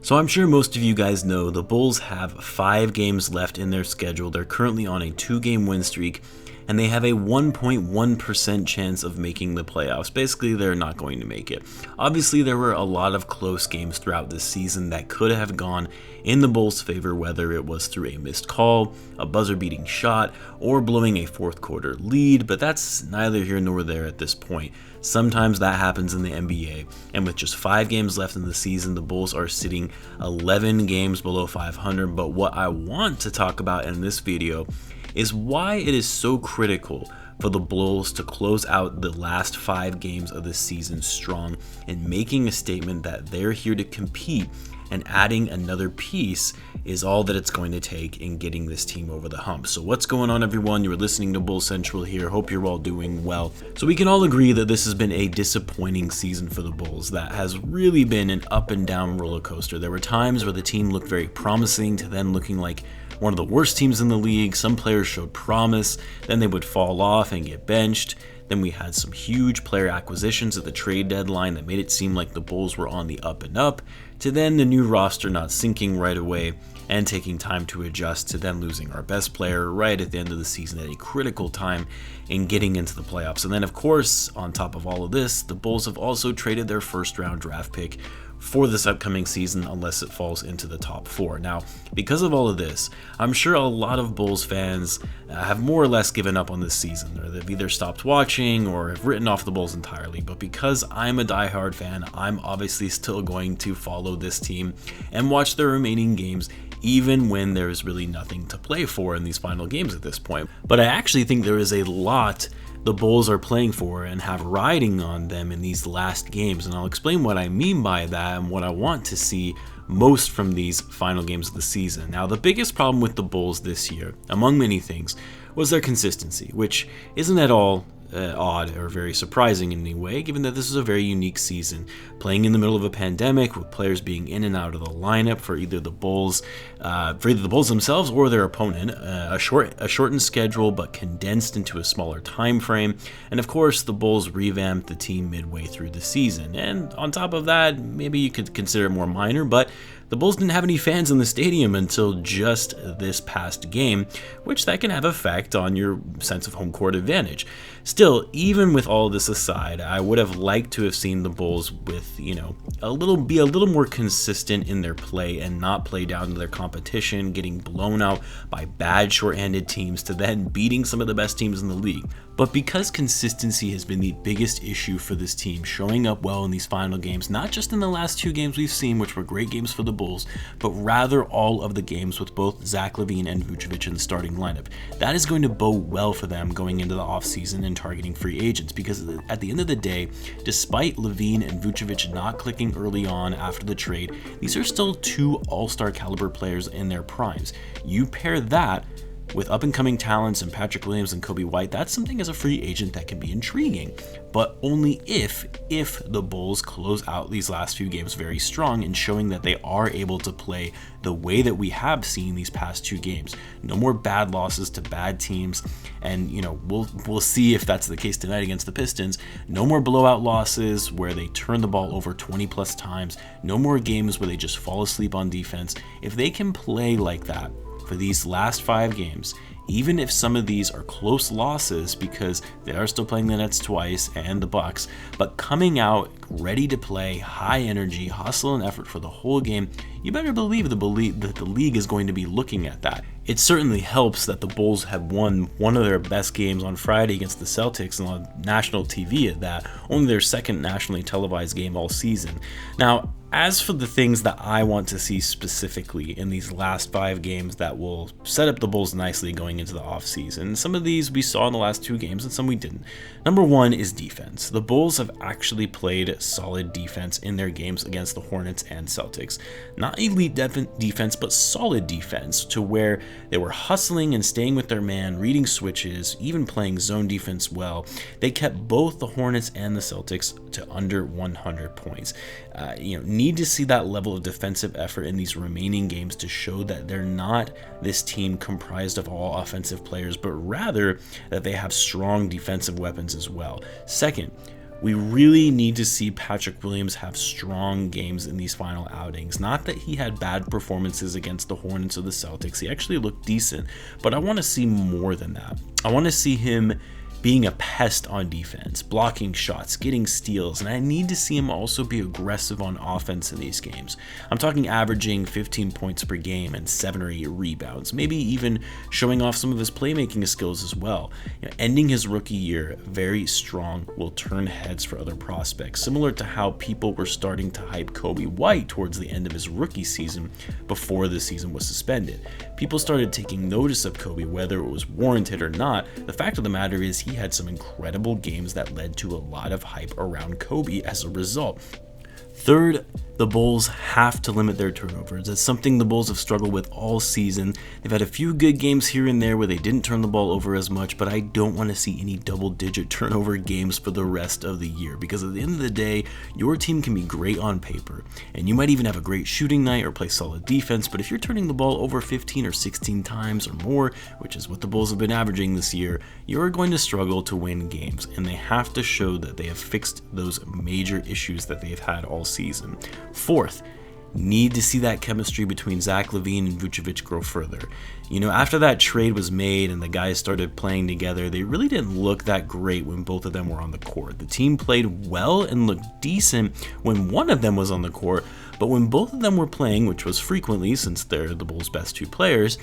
So I'm sure most of you guys know the Bulls have 5 games left in their schedule. They're currently on a 2-game win streak, and they have a 1.1% chance of making the playoffs. Basically, they're not going to make it. Obviously, there were a lot of close games throughout this season that could have gone in the Bulls' favor, whether it was through a missed call, a buzzer-beating shot, or blowing a fourth quarter lead, but that's neither here nor there at this point. Sometimes that happens in the NBA, and with just 5 games left in the season, the Bulls are sitting 11 games below 500, but what I want to talk about in this video is why it is so critical for the Bulls to close out the last 5 games of the season strong and making a statement that they're here to compete, and adding another piece is all that it's going to take in getting this team over the hump. So what's going on, everyone? You're listening to Bull Central here. Hope you're all doing well. So we can all agree that this has been a disappointing season for the Bulls that has really been an up and down roller coaster. There were times where the team looked very promising to then looking like one of the worst teams in the league. Some players showed promise, then they would fall off and get benched. Then we had some huge player acquisitions at the trade deadline that made it seem like the Bulls were on the up and up, to then the new roster not sinking right away and taking time to adjust, to then losing our best player right at the end of the season at a critical time in getting into the playoffs. And then, of course, on top of all of this, the Bulls have also traded their first-round draft pick for this upcoming season unless it falls into the top 4. Now, because of all of this, I'm sure a lot of Bulls fans have more or less given up on this season, or they've either stopped watching or have written off the Bulls entirely. But because I'm a diehard fan, I'm obviously still going to follow this team and watch the remaining games, even when there's really nothing to play for in these final games at this point. But I actually think there is a lot the Bulls are playing for and have riding on them in these last games, and I'll explain what I mean by that and what I want to see most from these final games of the season. Now, the biggest problem with the Bulls this year, among many things, was their consistency, which isn't at all odd or very surprising in any way, given that this is a very unique season, playing in the middle of a pandemic with players being in and out of the lineup for either the Bulls themselves or their opponent, a shortened schedule but condensed into a smaller time frame, and of course the Bulls revamped the team midway through the season. And on top of that, maybe you could consider it more minor, but the Bulls didn't have any fans in the stadium until just this past game, which that can have effect on your sense of home court advantage. Still, even with all this aside, I would have liked to have seen the Bulls with, be a little more consistent in their play and not play down to their competition, getting blown out by bad shorthanded teams to then beating some of the best teams in the league. But because consistency has been the biggest issue for this team, showing up well in these final games, not just in the last 2 games we've seen, which were great games for the Bulls, but rather all of the games with both Zach Lavine and Vucevic in the starting lineup, that is going to bode well for them going into the offseason and targeting free agents, because at the end of the day, despite Lavine and Vucevic not clicking early on after the trade, these are still 2 all-star caliber players in their primes. You pair that with up-and-coming talents and Patrick Williams and Coby White, that's something as a free agent that can be intriguing, but only if the Bulls close out these last few games very strong and showing that they are able to play the way that we have seen these past 2 games. No more bad losses to bad teams, and we'll see if that's the case tonight against the Pistons. No more blowout losses where they turn the ball over 20 plus times. No more games where they just fall asleep on defense. If they can play like that for these last 5 games, even if some of these are close losses because they are still playing the Nets twice and the Bucks, but coming out ready to play, high energy, hustle and effort for the whole game, you better believe that the league is going to be looking at that. It certainly helps that the Bulls have won one of their best games on Friday against the Celtics and on national TV at that, only their second nationally televised game all season. Now, as for the things that I want to see specifically in these last 5 games that will set up the Bulls nicely going into the offseason, some of these we saw in the last 2 games and some we didn't. Number 1 is defense. The Bulls have actually played solid defense in their games against the Hornets and Celtics. Not elite defense, but solid defense, to where they were hustling and staying with their man, reading switches, even playing zone defense well. They kept both the Hornets and the Celtics to under 100 points. Need to see that level of defensive effort in these remaining games to show that they're not this team comprised of all offensive players, but rather that they have strong defensive weapons as well. Second, We really need to see Patrick Williams have strong games in these final outings. Not that he had bad performances against the Hornets or the Celtics. He actually looked decent, but I want to see more than that. I want to see him being a pest on defense, blocking shots, getting steals, and I need to see him also be aggressive on offense in these games. I'm talking averaging 15 points per game and 7 or 8 rebounds, maybe even showing off some of his playmaking skills as well. Ending his rookie year very strong will turn heads for other prospects, similar to how people were starting to hype Coby White towards the end of his rookie season before the season was suspended. People started taking notice of Coby, whether it was warranted or not. The fact of the matter is he had some incredible games that led to a lot of hype around Coby as a result. Third, the Bulls have to limit their turnovers. It's something the Bulls have struggled with all season. They've had a few good games here and there where they didn't turn the ball over as much, but I don't want to see any double-digit turnover games for the rest of the year, because at the end of the day, your team can be great on paper, and you might even have a great shooting night or play solid defense, but if you're turning the ball over 15 or 16 times or more, which is what the Bulls have been averaging this year, you're going to struggle to win games, and they have to show that they have fixed those major issues that they've had all season. Fourth, need to see that chemistry between Zach Lavine and Vucevic grow further. After that trade was made and the guys started playing together, they really didn't look that great when both of them were on the court. The team played well and looked decent when one of them was on the court, but when both of them were playing, which was frequently since they're the Bulls' best two players,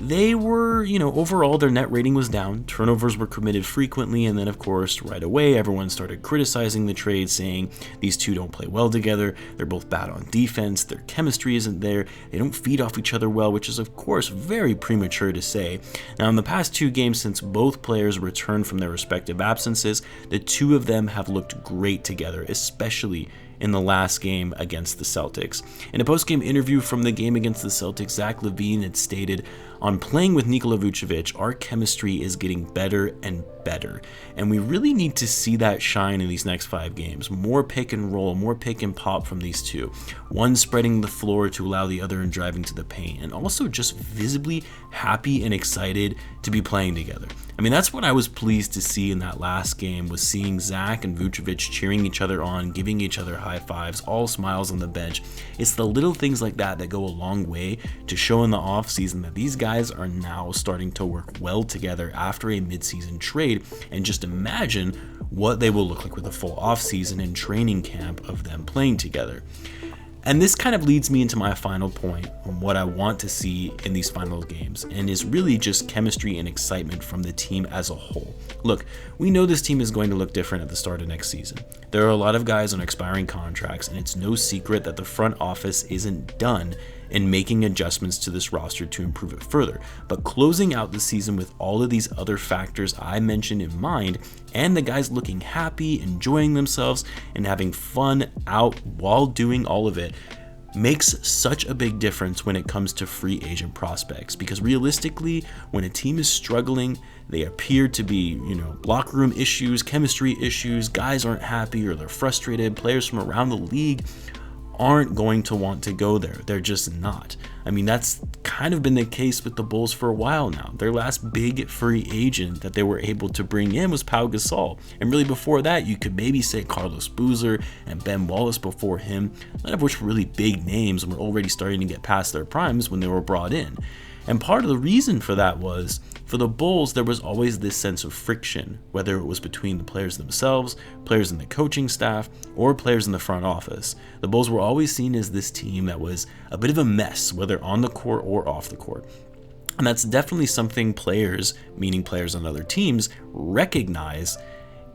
they were, overall their net rating was down, turnovers were committed frequently, and then of course right away everyone started criticizing the trade, saying these two don't play well together, they're both bad on defense, their chemistry isn't there, they don't feed off each other well, which is of course very premature to say. Now in the past 2 games since both players returned from their respective absences, the two of them have looked great together, especially in the last game against the Celtics. In a post-game interview from the game against the Celtics, Zach Lavine had stated, "On playing with Nikola Vucevic, our chemistry is getting better and better, and we really need to see that shine in these next 5 games. More pick and roll, more pick and pop from these two, one spreading the floor to allow the other in driving to the paint, and also just visibly happy and excited to be playing together." I mean, that's what I was pleased to see in that last game, was seeing Zach and Vucevic cheering each other on, giving each other high fives, all smiles on the bench. It's the little things like that that go a long way to show in the offseason that these guys are now starting to work well together after a midseason trade, and just imagine what they will look like with a full offseason and training camp of them playing together. And this kind of leads me into my final point on what I want to see in these final games, and is really just chemistry and excitement from the team as a whole. Look, we know this team is going to look different at the start of next season. There are a lot of guys on expiring contracts, and it's no secret that the front office isn't done in making adjustments to this roster to improve it further. But closing out the season with all of these other factors I mentioned in mind, and the guys looking happy, enjoying themselves, and having fun out while doing all of it, makes such a big difference when it comes to free agent prospects. Because realistically, when a team is struggling, they appear to be, locker room issues, chemistry issues, guys aren't happy or they're frustrated, players from around the league aren't going to want to go there. They're just not. I mean, that's kind of been the case with the Bulls for a while now. Their last big free agent that they were able to bring in was Pau Gasol. And really before that, you could maybe say Carlos Boozer and Ben Wallace before him, none of which were really big names and were already starting to get past their primes when they were brought in. And part of the reason for that was, for the Bulls, there was always this sense of friction, whether it was between the players themselves, players in the coaching staff, or players in the front office. The Bulls were always seen as this team that was a bit of a mess, whether on the court or off the court. And that's definitely something players, meaning players on other teams, recognize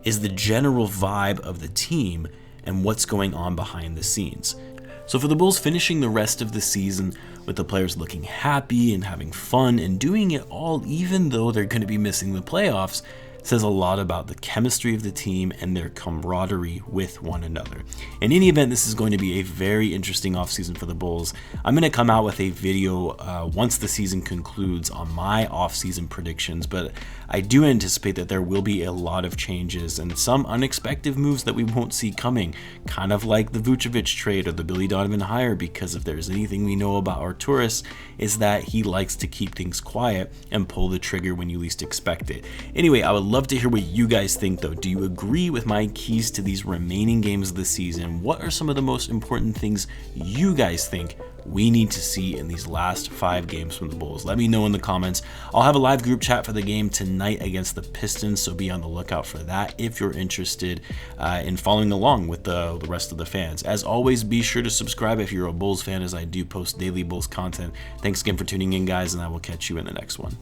is the general vibe of the team and what's going on behind the scenes. So for the Bulls finishing the rest of the season with the players looking happy and having fun and doing it all even though they're going to be missing the playoffs, says a lot about the chemistry of the team and their camaraderie with one another. In any event, this is going to be a very interesting offseason for the Bulls. I'm going to come out with a video once the season concludes on my offseason predictions, but I do anticipate that there will be a lot of changes and some unexpected moves that we won't see coming, kind of like the Vucevic trade or the Billy Donovan hire, because if there's anything we know about Arturas, is that he likes to keep things quiet and pull the trigger when you least expect it. Anyway, I would love love to hear what you guys think though. Do you agree with my keys to these remaining games of the season? What are some of the most important things you guys think we need to see in these last 5 games from the Bulls? Let me know in the comments. I'll have a live group chat for the game tonight against the Pistons, so be on the lookout for that if you're interested in following along with the rest of the fans. As always, be sure to subscribe if you're a Bulls fan, as I do post daily Bulls content. Thanks again for tuning in, guys, and I will catch you in the next one.